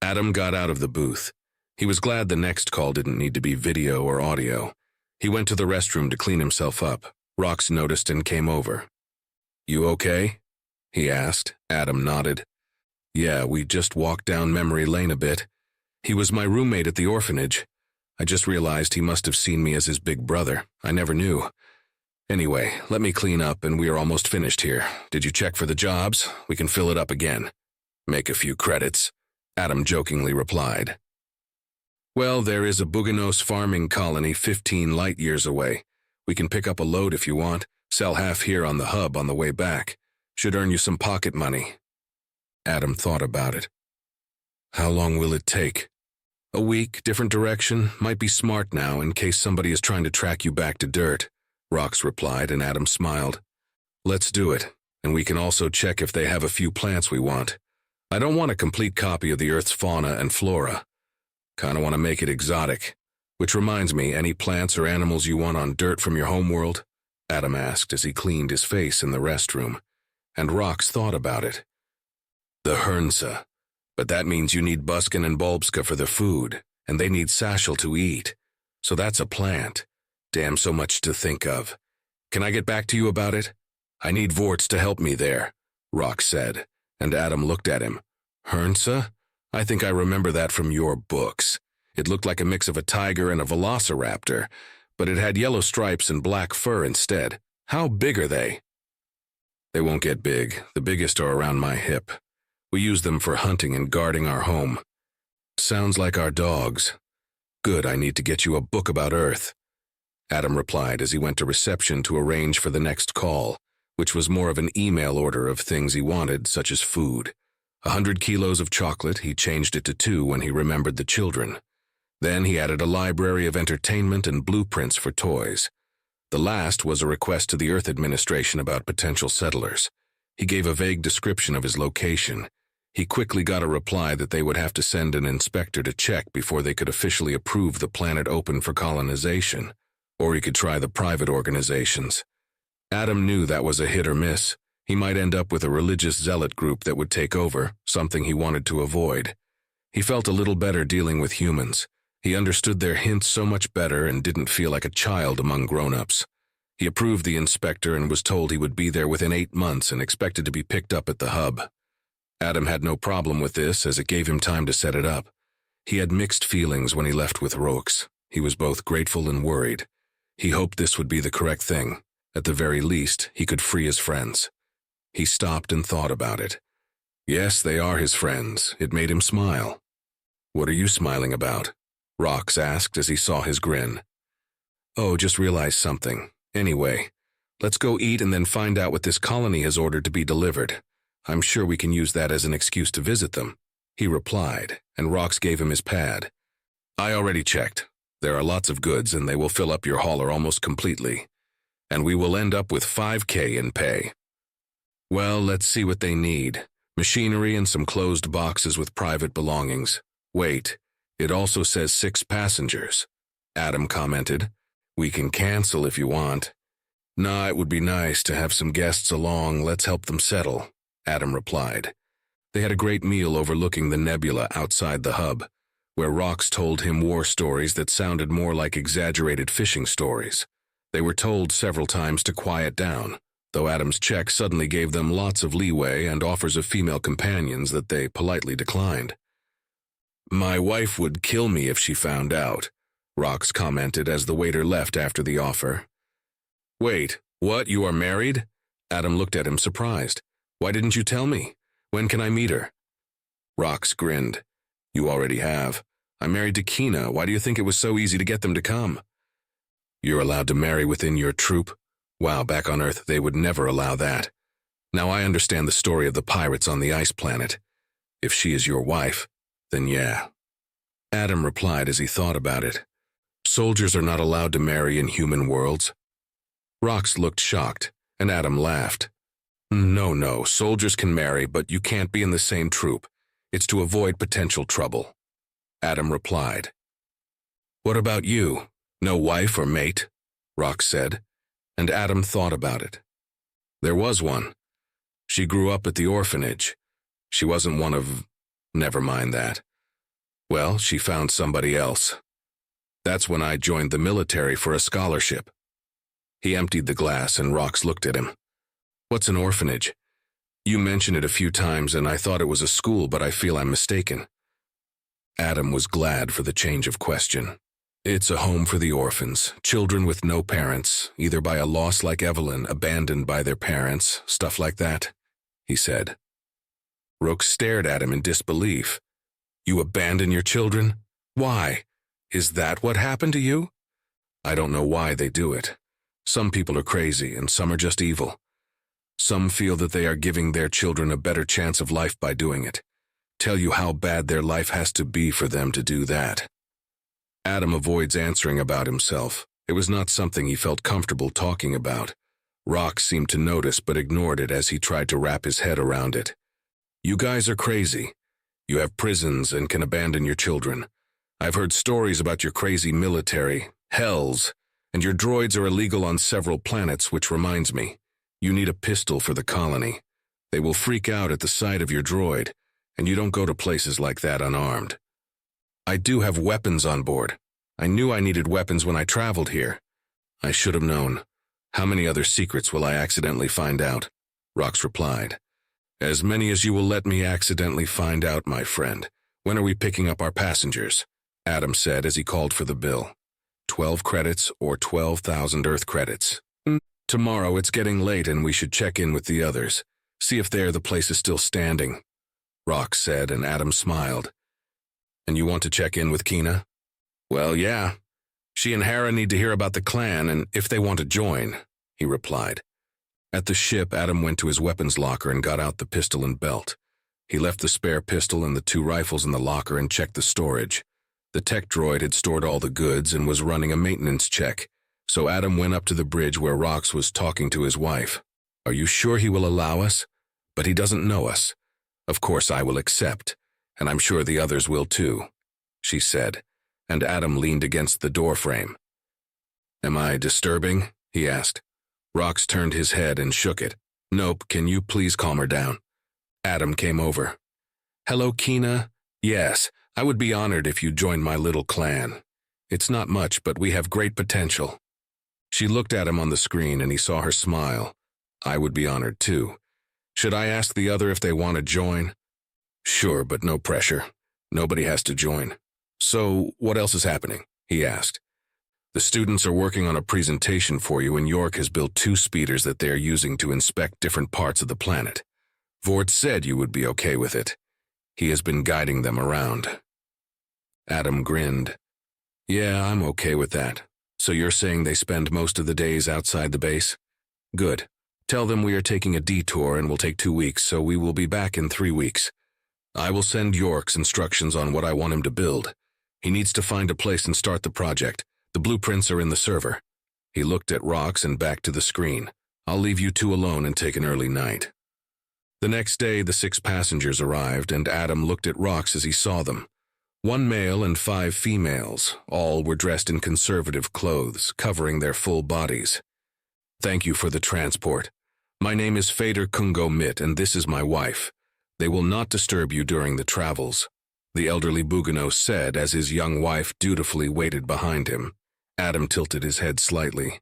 Adam got out of the booth. He was glad the next call didn't need to be video or audio. He went to the restroom to clean himself up. Rox noticed and came over. "You okay?" he asked. Adam nodded. "Yeah, we just walked down memory lane a bit. He was my roommate at the orphanage. I just realized he must have seen me as his big brother. I never knew. Anyway, let me clean up and we are almost finished here. Did you check for the jobs? We can fill it up again. Make a few credits," Adam jokingly replied. "Well, there is a Buganos farming colony 15 light years away. We can pick up a load if you want, sell half here on the hub on the way back. Should earn you some pocket money." Adam thought about it. "How long will it take?" "A week, different direction. Might be smart now in case somebody is trying to track you back to dirt," Rox replied, and Adam smiled. "Let's do it, and we can also check if they have a few plants we want. I don't want a complete copy of the Earth's fauna and flora. Kinda want to make it exotic. Which reminds me, any plants or animals you want on dirt from your homeworld?" Adam asked as he cleaned his face in the restroom, and Rox thought about it. "The Hernsa. But that means you need Buskin and Bulbska for the food, and they need Sashel to eat. So that's a plant. Damn, so much to think of. Can I get back to you about it? I need Vorts to help me there," Rox said, and Adam looked at him. "Hernsa? I think I remember that from your books. It looked like a mix of a tiger and a velociraptor, but it had yellow stripes and black fur instead. How big are they?" "They won't get big. The biggest are around my hip. We use them for hunting and guarding our home." "Sounds like our dogs. Good, I need to get you a book about Earth," Adam replied as he went to reception to arrange for the next call, which was more of an email order of things he wanted, such as food. 100 kilos of chocolate, he changed it to 2 when he remembered the children. Then he added a library of entertainment and blueprints for toys. The last was a request to the Earth Administration about potential settlers. He gave a vague description of his location. He quickly got a reply that they would have to send an inspector to check before they could officially approve the planet open for colonization, or he could try the private organizations. Adam knew that was a hit or miss. He might end up with a religious zealot group that would take over, something he wanted to avoid. He felt a little better dealing with humans. He understood their hints so much better and didn't feel like a child among grown-ups. He approved the inspector and was told he would be there within 8 months and expected to be picked up at the hub. Adam had no problem with this, as it gave him time to set it up. He had mixed feelings when he left with Rox. He was both grateful and worried. He hoped this would be the correct thing. At the very least, he could free his friends. He stopped and thought about it. Yes, they are his friends. It made him smile. "What are you smiling about?" Rox asked as he saw his grin. "Oh, just realized something. Anyway, let's go eat and then find out what this colony has ordered to be delivered. I'm sure we can use that as an excuse to visit them," he replied, and Rox gave him his pad. "I already checked. There are lots of goods and they will fill up your hauler almost completely. And we will end up with 5K in pay." "Well, let's see what they need. Machinery and some closed boxes with private belongings. Wait, it also says 6 passengers," Adam commented. "We can cancel if you want." "Nah, it would be nice to have some guests along. Let's help them settle," Adam replied. They had a great meal overlooking the nebula outside the hub, where Rox told him war stories that sounded more like exaggerated fishing stories. They were told several times to quiet down, though Adam's check suddenly gave them lots of leeway and offers of female companions that they politely declined. "My wife would kill me if she found out," Rox commented as the waiter left after the offer. "Wait, what, you are married?" Adam looked at him surprised. "Why didn't you tell me? When can I meet her?" Rox grinned. "You already have. I'm married to Kina. Why do you think it was so easy to get them to come?" "You're allowed to marry within your troop? Wow, back on Earth they would never allow that. Now I understand the story of the pirates on the ice planet. If she is your wife, then yeah." Adam replied as he thought about it. "Soldiers are not allowed to marry in human worlds." Rox looked shocked, and Adam laughed. No, soldiers can marry, but you can't be in the same troop. It's to avoid potential trouble," Adam replied. "What about you? No wife or mate?" Rox said, and Adam thought about it. There was one. She grew up at the orphanage. She wasn't one of... Never mind that. Well, she found somebody else. That's when I joined the military for a scholarship. He emptied the glass and Rox looked at him. What's an orphanage? You mentioned it a few times and I thought it was a school, but I feel I'm mistaken. Adam was glad for the change of question. It's a home for the orphans, children with no parents, either by a loss like Evelyn, abandoned by their parents, stuff like that, he said. Rox stared at him in disbelief. You abandon your children? Why? Is that what happened to you? I don't know why they do it. Some people are crazy and some are just evil. Some feel that they are giving their children a better chance of life by doing it. Tell you how bad their life has to be for them to do that. Adam avoids answering about himself. It was not something he felt comfortable talking about. Rox seemed to notice but ignored it as he tried to wrap his head around it. You guys are crazy. You have prisons and can abandon your children. I've heard stories about your crazy military, hells, and your droids are illegal on several planets, which reminds me, you need a pistol for the colony. They will freak out at the sight of your droid, and you don't go to places like that unarmed. I do have weapons on board. I knew I needed weapons when I traveled here. I should have known. How many other secrets will I accidentally find out? Rox replied. As many as you will let me accidentally find out, my friend. When are we picking up our passengers? Adam said as he called for the bill. 12 credits or 12,000 Earth credits. Tomorrow it's getting late and we should check in with the others. See if the place is still standing. Rox said and Adam smiled. And you want to check in with Kina? Well, yeah. She and Hera need to hear about the clan and if they want to join, he replied. At the ship, Adam went to his weapons locker and got out the pistol and belt. He left the spare pistol and the 2 rifles in the locker and checked the storage. The tech droid had stored all the goods and was running a maintenance check, so Adam went up to the bridge where Rox was talking to his wife. Are you sure he will allow us? But he doesn't know us. Of course I will accept, and I'm sure the others will too, she said, and Adam leaned against the doorframe. Am I disturbing? He asked. Rox turned his head and shook it. Nope, can you please calm her down? Adam came over. Hello, Kina. Yes, I would be honored if you joined my little clan. It's not much, but we have great potential. She looked at him on the screen and he saw her smile. I would be honored too. Should I ask the other if they want to join? Sure, but no pressure. Nobody has to join. So, what else is happening? He asked. The students are working on a presentation for you and York has built 2 speeders that they are using to inspect different parts of the planet. Vort said you would be okay with it. He has been guiding them around. Adam grinned. Yeah, I'm okay with that. So you're saying they spend most of the days outside the base? Good. Tell them we are taking a detour and will take 2 weeks, so we will be back in 3 weeks. I will send York's instructions on what I want him to build. He needs to find a place and start the project. The blueprints are in the server. He looked at Rox and back to the screen. I'll leave you 2 alone and take an early night. The next day, the 6 passengers arrived, and Adam looked at Rox as he saw them. 1 male and 5 females. All were dressed in conservative clothes, covering their full bodies. Thank you for the transport. My name is Fader Kungo Mit, and this is my wife. They will not disturb you during the travels, the elderly Bugano said as his young wife dutifully waited behind him. Adam tilted his head slightly.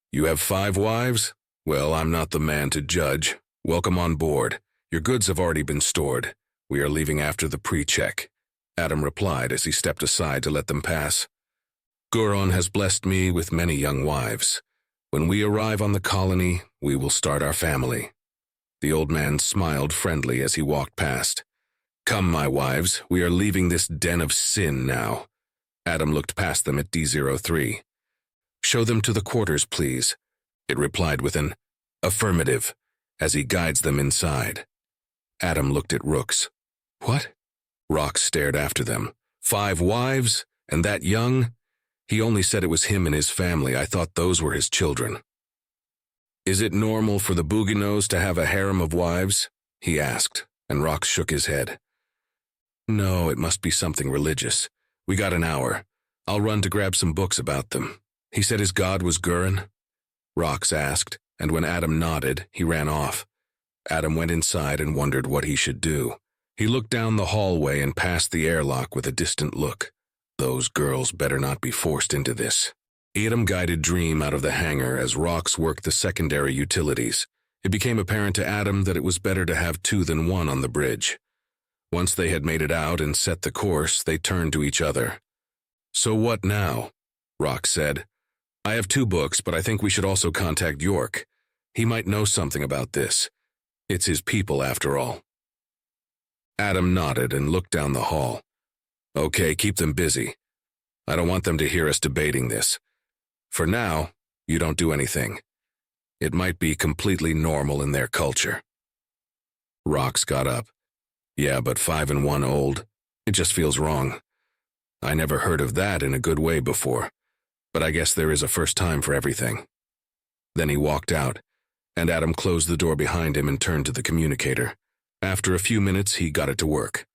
You have 5 wives? Well, I'm not the man to judge. Welcome on board. Your goods have already been stored. We are leaving after the pre-check, Adam replied as he stepped aside to let them pass. Guron has blessed me with many young wives. When we arrive on the colony, we will start our family. The old man smiled friendly as he walked past. Come, my wives, we are leaving this den of sin now. Adam looked past them at D03. Show them to the quarters, please. It replied with an affirmative as he guides them inside. Adam looked at Rox. What? Rox stared after them. 5 wives? And that young? He only said it was him and his family. I thought those were his children. Is it normal for the Buginos to have a harem of wives? He asked, and Rox shook his head. No, it must be something religious. We got an hour. I'll run to grab some books about them. He said his god was Guron? Rox asked, and when Adam nodded, he ran off. Adam went inside and wondered what he should do. He looked down the hallway and past the airlock with a distant look. Those girls better not be forced into this. Adam guided Dream out of the hangar as Rox worked the secondary utilities. It became apparent to Adam that it was better to have two than one on the bridge. Once they had made it out and set the course, they turned to each other. "So what now?" Rox said. "I have 2 books, but I think we should also contact York. He might know something about this. It's his people, after all." Adam nodded and looked down the hall. "Okay, keep them busy. I don't want them to hear us debating this. For now, you don't do anything. It might be completely normal in their culture." Rox got up. "Yeah, but 5 and 1 old. It just feels wrong. I never heard of that in a good way before, but I guess there is a first time for everything." Then he walked out, and Adam closed the door behind him and turned to the communicator. After a few minutes, he got it to work.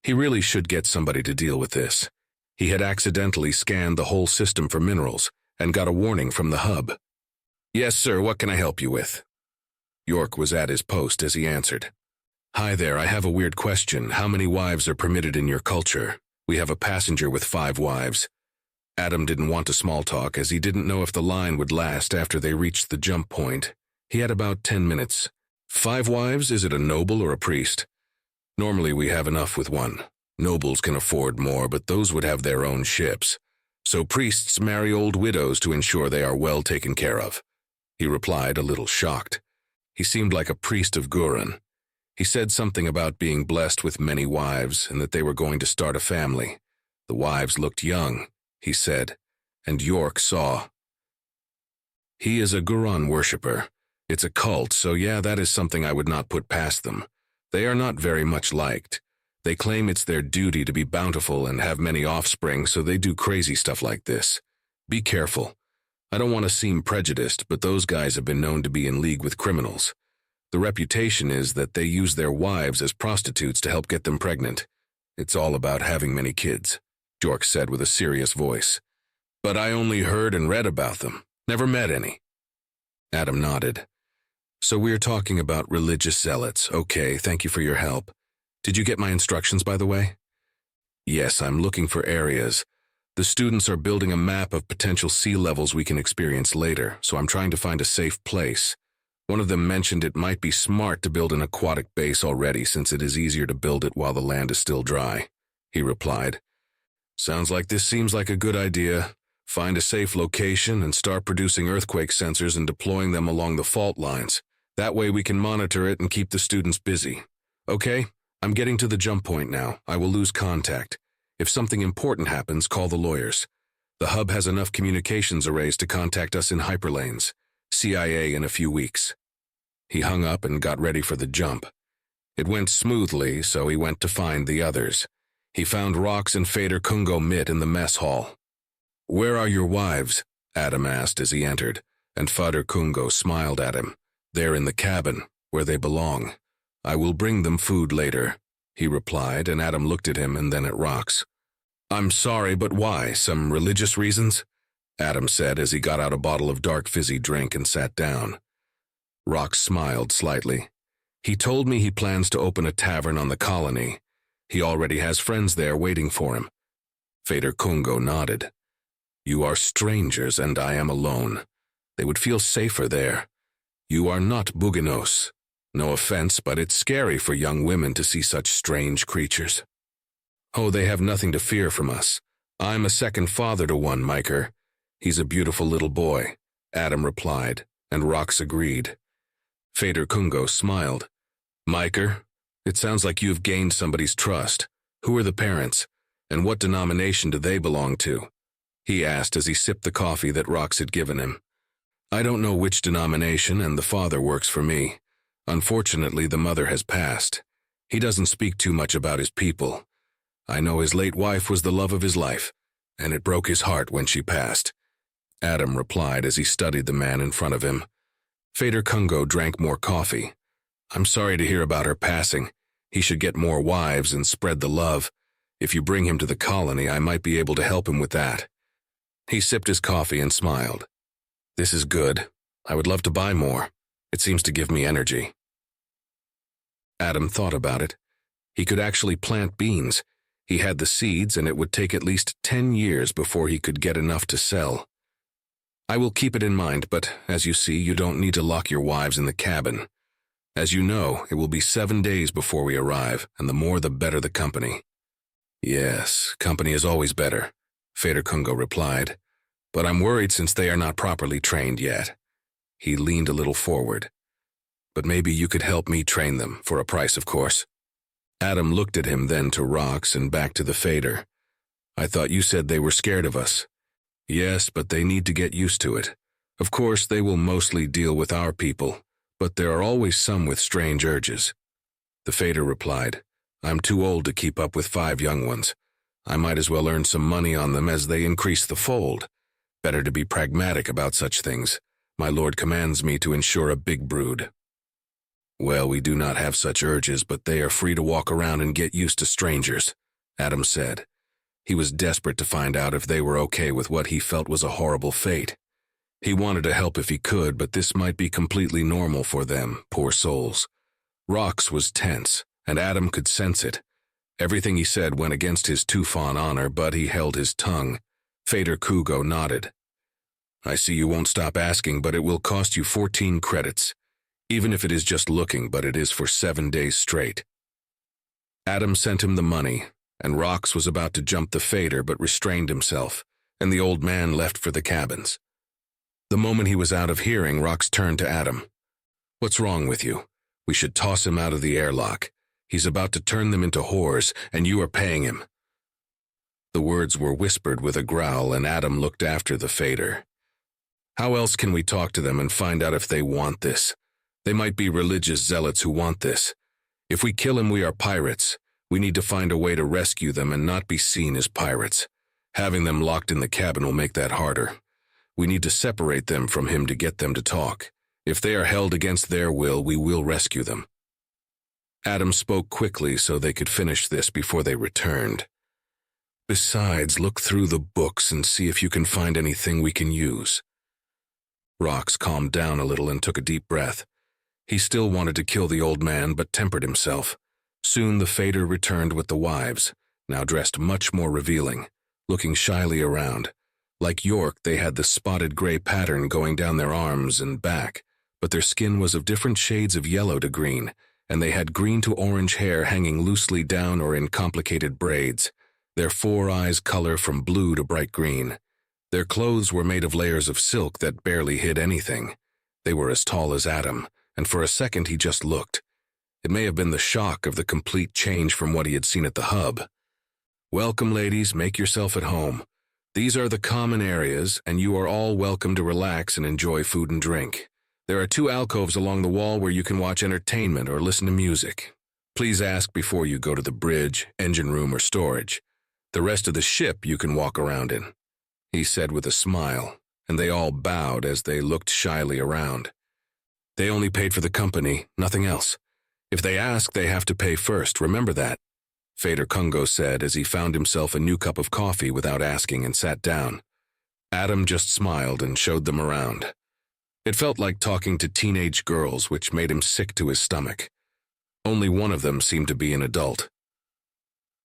He really should get somebody to deal with this. He had accidentally scanned the whole system for minerals and got a warning from the hub. "Yes, sir, what can I help you with?" York was at his post as he answered. "Hi there, I have a weird question. How many wives are permitted in your culture? We have a passenger with 5 wives. Adam didn't want to small talk as he didn't know if the line would last after they reached the jump point. He had about 10 minutes. 5 wives? Is it a noble or a priest? Normally we have enough with 1. Nobles can afford more, but those would have their own ships. So priests marry old widows to ensure they are well taken care of." He replied, a little shocked. He seemed like a priest of Gurun. He said something about being blessed with many wives and that they were going to start a family. The wives looked young, he said, and York saw. "He is a Gurun worshipper. It's a cult, so yeah, that is something I would not put past them. They are not very much liked. They claim it's their duty to be bountiful and have many offspring, so they do crazy stuff like this. Be careful. I don't want to seem prejudiced, but those guys have been known to be in league with criminals. The reputation is that they use their wives as prostitutes to help get them pregnant. It's all about having many kids," York said with a serious voice. "But I only heard and read about them. Never met any." Adam nodded. "So we're talking about religious zealots. Okay, thank you for your help. Did you get my instructions, by the way?" "Yes, I'm looking for areas. The students are building a map of potential sea levels we can experience later, so I'm trying to find a safe place. One of them mentioned it might be smart to build an aquatic base already since it is easier to build it while the land is still dry," he replied. "Sounds like this seems like a good idea. Find a safe location and start producing earthquake sensors and deploying them along the fault lines. That way we can monitor it and keep the students busy. Okay, I'm getting to the jump point now. I will lose contact. If something important happens, call the lawyers. The hub has enough communications arrays to contact us in hyperlanes. CIA in a few weeks." He hung up and got ready for the jump. It went smoothly, so he went to find the others. He found Rox and Fader Kungo Mitt in the mess hall. "Where are your wives?" Adam asked as he entered, and Fader Kungo smiled at him. "They're in the cabin, where they belong. I will bring them food later," he replied, and Adam looked at him and then at Rox. "I'm sorry, but why? Some religious reasons?" Adam said as he got out a bottle of dark fizzy drink and sat down. Rox smiled slightly. "He told me he plans to open a tavern on the colony. He already has friends there waiting for him." Fader Kungo nodded. "You are strangers and I am alone. They would feel safer there. You are not Buginos. No offense, but it's scary for young women to see such strange creatures." "Oh, they have nothing to fear from us. I'm a second father to one, Miker. He's a beautiful little boy," Adam replied, and Rox agreed. Fader Kungo smiled. "Miker, it sounds like you've gained somebody's trust. Who are the parents, and what denomination do they belong to?" he asked as he sipped the coffee that Rox had given him. "I don't know which denomination, and the father works for me. Unfortunately, the mother has passed. He doesn't speak too much about his people. I know his late wife was the love of his life, and it broke his heart when she passed," Adam replied as he studied the man in front of him. Fader Kungo drank more coffee. "I'm sorry to hear about her passing. He should get more wives and spread the love. If you bring him to the colony, I might be able to help him with that." He sipped his coffee and smiled. "This is good. I would love to buy more. It seems to give me energy." Adam thought about it. He could actually plant beans. He had the seeds, and it would take at least 10 years before he could get enough to sell. I will keep it in mind, but as you see, you don't need to lock your wives in the cabin. As you know, it will be 7 days before we arrive, and the more the better the company. Yes, company is always better, Fader Kungo replied, but I'm worried since they are not properly trained yet. He leaned a little forward. But maybe you could help me train them, for a price, of course. Adam looked at him, then to Rox and back to the Fader. I thought you said they were scared of us. Yes, but they need to get used to it. Of course, they will mostly deal with our people, but there are always some with strange urges. The Fader replied, I'm too old to keep up with 5 young ones. I might as well earn some money on them as they increase the fold. Better to be pragmatic about such things. My lord commands me to ensure a big brood. Well, we do not have such urges, but they are free to walk around and get used to strangers, Adam said. He was desperate to find out if they were okay with what he felt was a horrible fate. He wanted to help if he could, but this might be completely normal for them, poor souls. Rox was tense, and Adam could sense it. Everything he said went against his Tufan honor, but he held his tongue. Fader Kungo nodded. I see you won't stop asking, but it will cost you 14 credits. Even if it is just looking, but it is for 7 days straight. Adam sent him the money, and Rox was about to jump the Fader but restrained himself, and the old man left for the cabins. The moment he was out of hearing, Rox turned to Adam. What's wrong with you? We should toss him out of the airlock. He's about to turn them into whores, and you are paying him. The words were whispered with a growl, and Adam looked after the Fader. How else can we talk to them and find out if they want this? They might be religious zealots who want this. If we kill him, we are pirates. We need to find a way to rescue them and not be seen as pirates. Having them locked in the cabin will make that harder. We need to separate them from him to get them to talk. If they are held against their will, we will rescue them. Adam spoke quickly so they could finish this before they returned. Besides, look through the books and see if you can find anything we can use. Rox calmed down a little and took a deep breath. He still wanted to kill the old man, but tempered himself. Soon the Fader returned with the wives, now dressed much more revealing, looking shyly around. Like York, they had the spotted gray pattern going down their arms and back, but their skin was of different shades of yellow to green, and they had green to orange hair hanging loosely down or in complicated braids, their 4 eyes color from blue to bright green. Their clothes were made of layers of silk that barely hid anything. They were as tall as Adam, and for a second he just looked. It may have been the shock of the complete change from what he had seen at the hub. Welcome, ladies, make yourself at home. These are the common areas, and you are all welcome to relax and enjoy food and drink. There are 2 alcoves along the wall where you can watch entertainment or listen to music. Please ask before you go to the bridge, engine room, or storage. The rest of the ship you can walk around in, he said with a smile, and they all bowed as they looked shyly around. They only paid for the company, nothing else. If they ask, they have to pay first, remember that, Fader Kungo said as he found himself a new cup of coffee without asking and sat down. Adam just smiled and showed them around. It felt like talking to teenage girls, which made him sick to his stomach. Only one of them seemed to be an adult.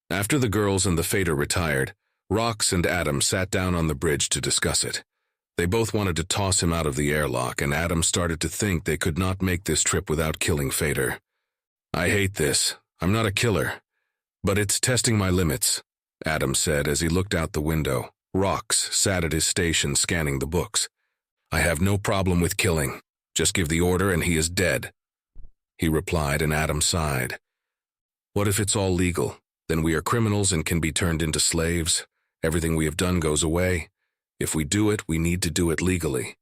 After the girls and the Fader retired, Rox and Adam sat down on the bridge to discuss it. They both wanted to toss him out of the airlock, and Adam started to think they could not make this trip without killing Fader. I hate this. I'm not a killer. But it's testing my limits, Adam said as he looked out the window. Rox sat at his station scanning the books. I have no problem with killing. Just give the order and he is dead, he replied, and Adam sighed. What if it's all legal? Then we are criminals and can be turned into slaves. Everything we have done goes away. If we do it, we need to do it legally,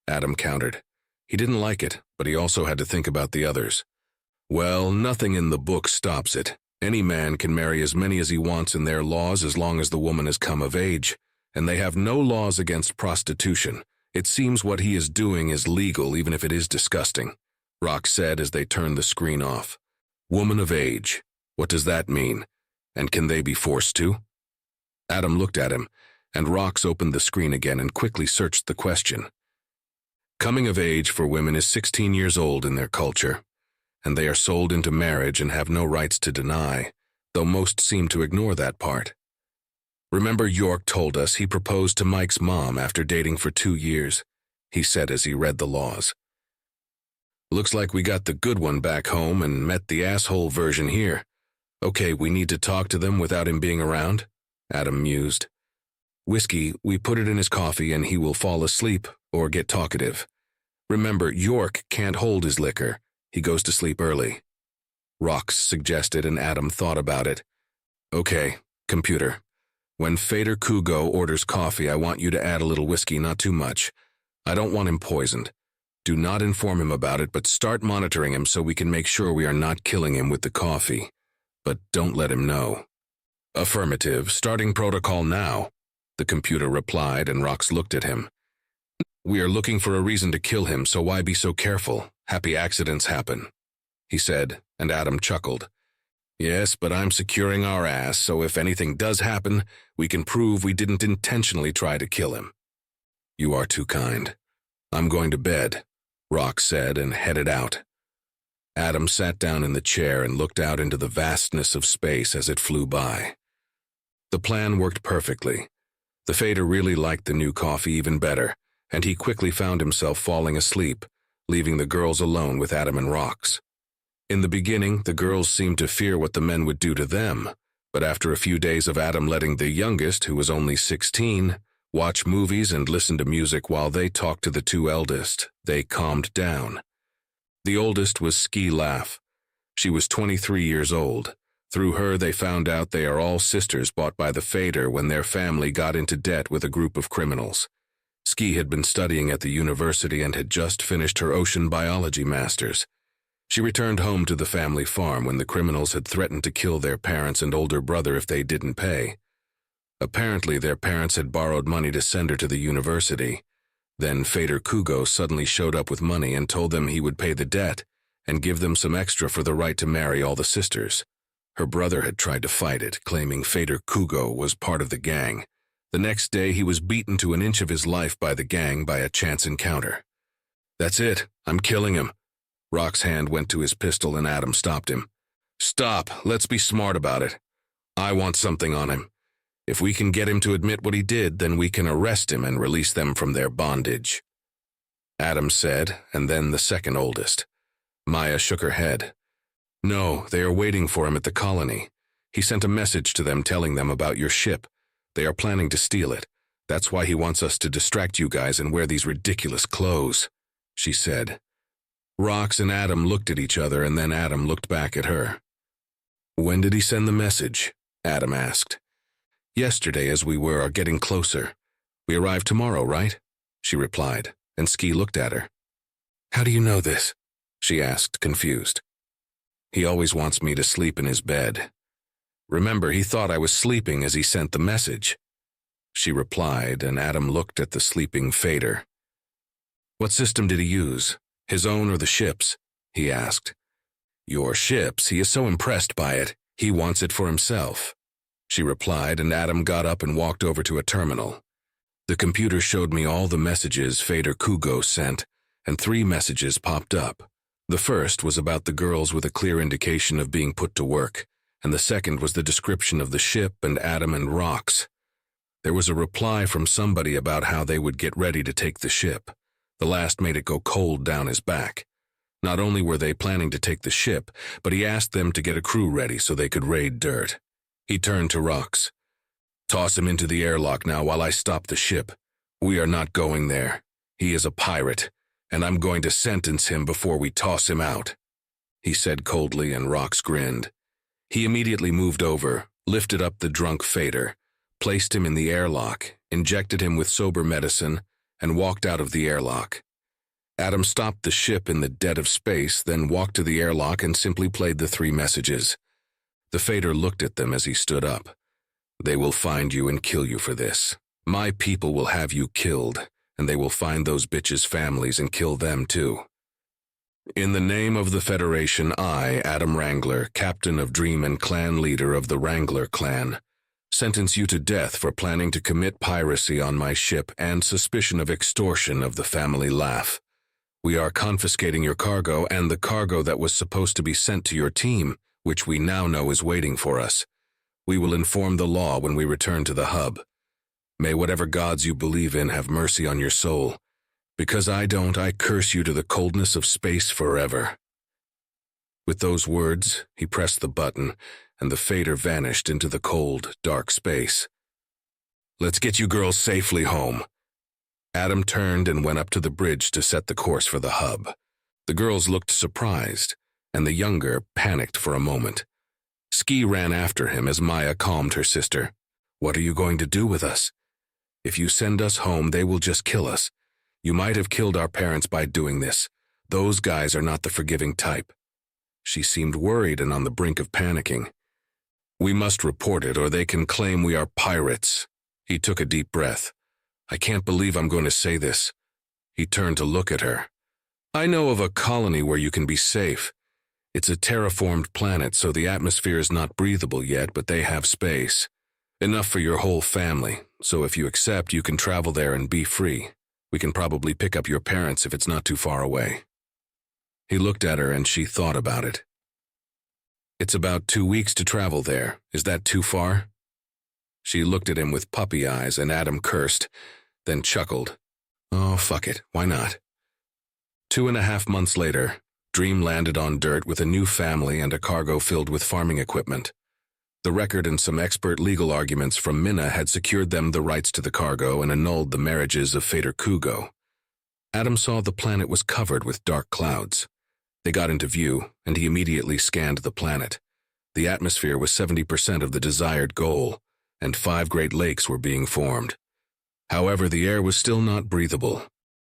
Adam countered. He didn't like it, but he also had to think about the others. Well, nothing in the book stops it. Any man can marry as many as he wants in their laws as long as the woman has come of age, and they have no laws against prostitution. It seems what he is doing is legal, even if it is disgusting, Rox said as they turned the screen off. Woman of age. What does that mean? And can they be forced to? Adam looked at him, and Rox opened the screen again and quickly searched the question. Coming of age for women is 16 years old in their culture, and they are sold into marriage and have no rights to deny. though most seemed to ignore that part. Remember, York told us he proposed to Mike's mom after dating for 2 years, he said as he read the laws. Looks like we got the good one back home and met the asshole version here. Okay, we need to talk to them without him being around, Adam mused. Whiskey, we put it in his coffee and he will fall asleep or get talkative. Remember, York can't hold his liquor. He goes to sleep early. Rox suggested and Adam thought about it. Okay, computer. When Fader Kugo orders coffee, I want you to add a little whiskey, not too much. I don't want him poisoned. Do not inform him about it, but start monitoring him so we can make sure we are not killing him with the coffee. But don't let him know. Affirmative, starting protocol now, the computer replied, and Rox looked at him. We are looking for a reason to kill him, so why be so careful? Happy accidents happen, he said, and Adam chuckled. Yes, but I'm securing our ass, so if anything does happen, we can prove we didn't intentionally try to kill him. You are too kind. I'm going to bed, Rox said and headed out. Adam sat down in the chair and looked out into the vastness of space as it flew by. The plan worked perfectly. The Fader really liked the new coffee even better, and he quickly found himself falling asleep, leaving the girls alone with Adam and Rox. In the beginning, the girls seemed to fear what the men would do to them, but after a few days of Adam letting the youngest, who was only 16, watch movies and listen to music while they talked to the 2 eldest, they calmed down. The oldest was Ski Laugh. She was 23 years old. Through her, they found out they are all sisters bought by the Fader when their family got into debt with a group of criminals. Ski had been studying at the university and had just finished her ocean biology master's. She returned home to the family farm when the criminals had threatened to kill their parents and older brother if they didn't pay. Apparently, their parents had borrowed money to send her to the university. Then Fader Kugo suddenly showed up with money and told them he would pay the debt and give them some extra for the right to marry all the sisters. Her brother had tried to fight it, claiming Fader Kugo was part of the gang. The next day, he was beaten to an inch of his life by the gang by a chance encounter. That's it. I'm killing him. Rock's hand went to his pistol and Adam stopped him. Stop. Let's be smart about it. I want something on him. If we can get him to admit what he did, then we can arrest him and release them from their bondage. Adam said, and then the second oldest. Maya shook her head. No, they are waiting for him at the colony. He sent a message to them telling them about your ship. They are planning to steal it. That's why he wants us to distract you guys and wear these ridiculous clothes, she said. Rox and Adam looked at each other, and then Adam looked back at her. When did he send the message? Adam asked. Yesterday, as we were getting closer. We arrive tomorrow, right? She replied, and Ski looked at her. How do you know this? She asked, confused. He always wants me to sleep in his bed. Remember, he thought I was sleeping as he sent the message. She replied, and Adam looked at the sleeping Fader. What system did he use? His own or the ship's? He asked. Your ship's. He is so impressed by it. He wants it for himself. She replied, and Adam got up and walked over to a terminal. The computer showed me all the messages Fader Kugo sent, and 3 messages popped up. The first was about the girls with a clear indication of being put to work, and the second was the description of the ship and Adam and Rox. There was a reply from somebody about how they would get ready to take the ship. The last made it go cold down his back. Not only were they planning to take the ship, but he asked them to get a crew ready so they could raid dirt. He turned to Rox. Toss him into the airlock now while I stop the ship. We are not going there. He is a pirate, and I'm going to sentence him before we toss him out, he said coldly, and Rox grinned. He immediately moved over, lifted up the drunk Fader, placed him in the airlock, injected him with sober medicine, and walked out of the airlock. Adam stopped the ship in the dead of space, then walked to the airlock and simply played the 3 messages. The Fader looked at them as he stood up. They will find you and kill you for this. My people will have you killed, and they will find those bitches' families and kill them too. In the name of the Federation, I, Adam Wrangler, captain of Dream and clan leader of the Wrangler clan, sentence you to death for planning to commit piracy on my ship and suspicion of extortion of the family Laugh. We are confiscating your cargo and the cargo that was supposed to be sent to your team which we now know is waiting for us. We will inform the law when we return to the hub. May whatever gods you believe in have mercy on your soul. Because I don't, I curse you to the coldness of space forever." With those words, he pressed the button, and the fader vanished into the cold, dark space. "Let's get you girls safely home." Adam turned and went up to the bridge to set the course for the hub. The girls looked surprised, and the younger panicked for a moment. Ski ran after him as Maya calmed her sister. "What are you going to do with us? If you send us home, they will just kill us. You might have killed our parents by doing this. Those guys are not the forgiving type." She seemed worried and on the brink of panicking. "We must report it, or they can claim we are pirates." He took a deep breath. "I can't believe I'm going to say this." He turned to look at her. "I know of a colony where you can be safe. It's a terraformed planet, so the atmosphere is not breathable yet, but they have space. Enough for your whole family, so if you accept, you can travel there and be free. We can probably pick up your parents if it's not too far away." He looked at her and she thought about it. "It's about 2 weeks to travel there. Is that too far?" She looked at him with puppy eyes, and Adam cursed, then chuckled. "Oh, fuck it, why not?" 2.5 months later, Dream landed on dirt with a new family and a cargo filled with farming equipment. The record and some expert legal arguments from Minna had secured them the rights to the cargo and annulled the marriages of Fader Kugo. Adam saw the planet was covered with dark clouds. They got into view, and he immediately scanned the planet. The atmosphere was 70% of the desired goal, and 5 great lakes were being formed. However, the air was still not breathable,